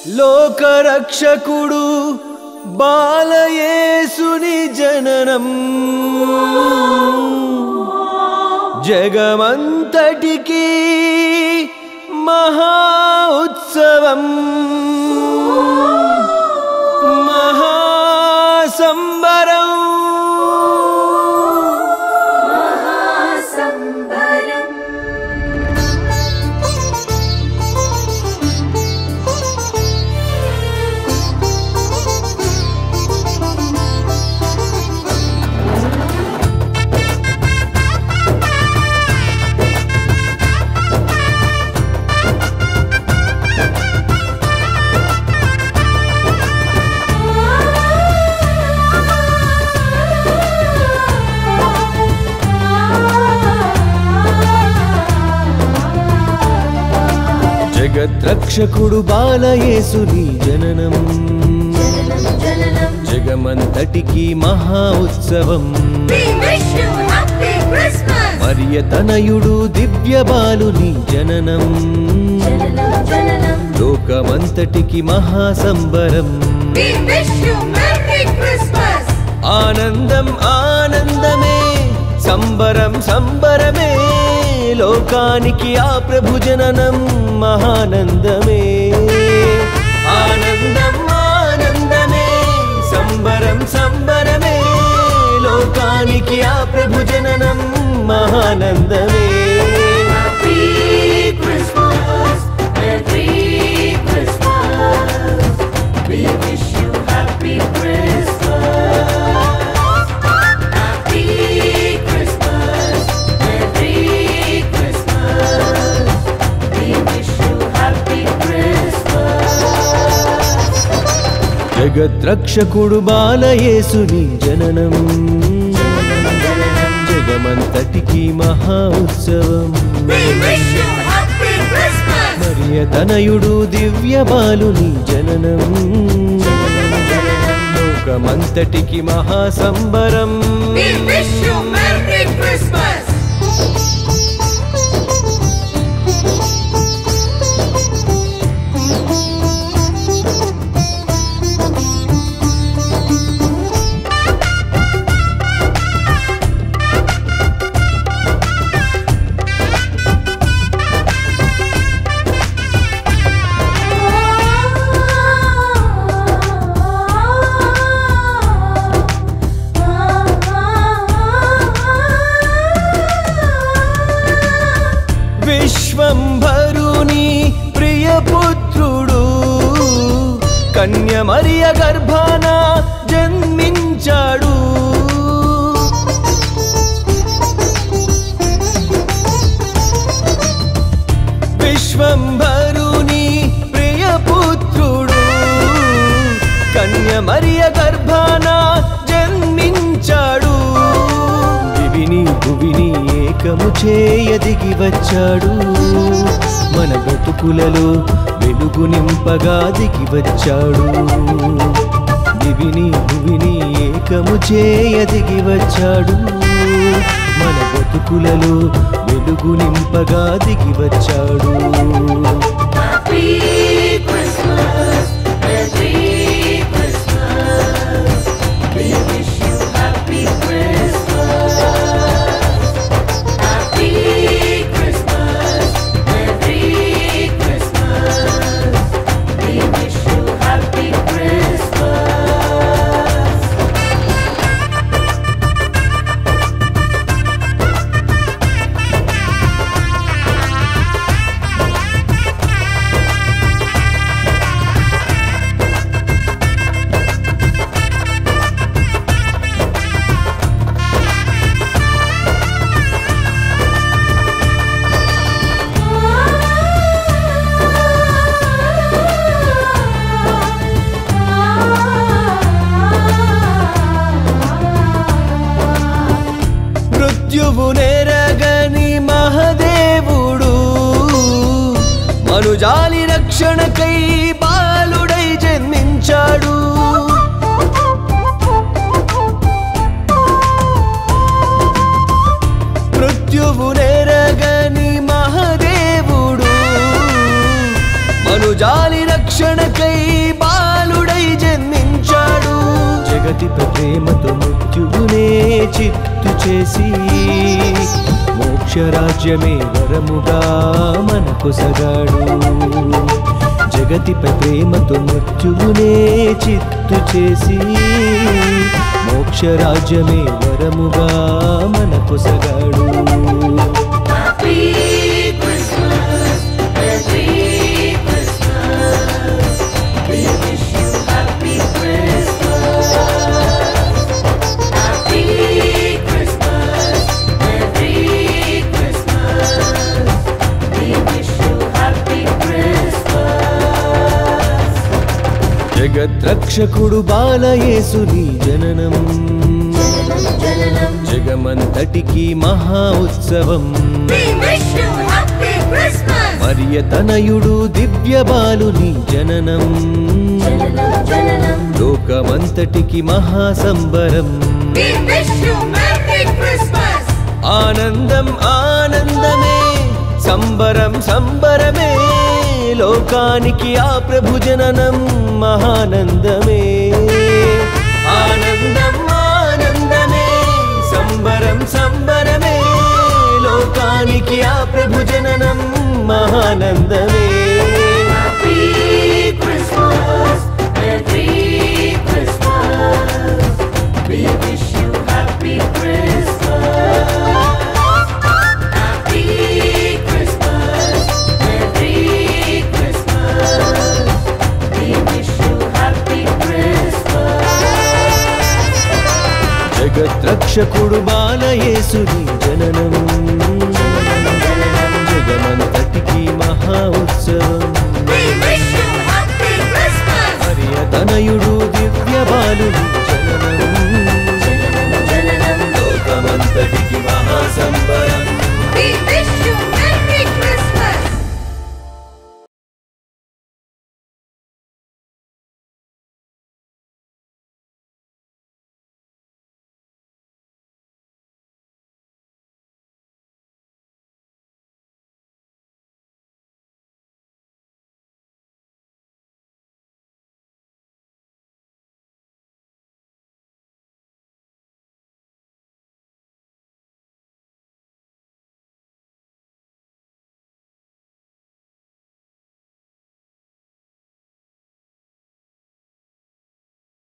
లోకరక్షకుడు బాలయేసుని జననం జగమంతటికి మహా ఉత్సవం మహాసంబరం జగద్రక్షకుడు బాలయేసుని జననం జగమంతటికి మహా ఉత్సవం మరియ తనయుడు దివ్య బాలుని జననం లోకమంతటికి మహాసంబరం ఆనందం ఆనందమే సంబరం సంబరమే లోకానికి ఆ ప్రభు జననం మహానందమే ఆనందం ఆనందమే సంబరం సంబరమే లోకానికి ఆ ప్రభు జననం మహానందమే జగద్రక్షకుడు బాలయేసుని జననం జగమంతటికి మహా ఉత్సవం మరియ తనయుడు దివ్య బాలుని జననం లోకమంతటికి మహాసంబరం విశ్వంభరుని ప్రియపుత్రుడు కన్య మరియ గర్భాన జన్మించాడు విశ్వంభరుని ప్రియపుత్రుడు కన్య మరియ గర్భాన జన్మించాడు దివిని భువిని ఏకము చేయదిగి వచ్చాడు మన బ్రతుకులలో వెలుగు నింపగా దిగి వచ్చాడు దివిని భువిని ఏకము చేయదిగి వచ్చాడు మన బ్రతుకులలో వెలుగు నింపగా దిగి వచ్చాడు మృత్యువునెరగని మహదేవుడు మనుజాలి రక్షణకై బాలుడై జన్మించాడు మృత్యువునెరగని మహదేవుడు మనుజాలి రక్షణ రక్షణకై బాలుడై జన్మించాడు జగతిపై ప్రేమతో మృత్యువునే చిత్తు చేసి మోక్షరాజ్యమే వరముగా మనకొసగాడు జగతిపై ప్రేమతో మృత్యువునే చిత్తు చేసి మోక్షరాజ్యమే వరముగా మనకొసగాడు జగద్రక్షకుడు బాలయేసుని జననం జగమంతటికి మహా ఉత్సవం మరియ తనయుడు దివ్య బాలుని జననం లోకమంతటికి మహా సంబరం ఆనందం ఆనందమే సంబరం సంబరమే లోకానికి ఆ ప్రభు జననం మహానందమే ఆనందం ఆనందమే సంబరం సంబరమే లోకానికి ఆ ప్రభు జననం మహానందమే జగద్రక్షకుడు బాలయేసుని జననం జగమంతటికి మహా ఉత్సవం మరియ తనయుడు దివ్య బాలుని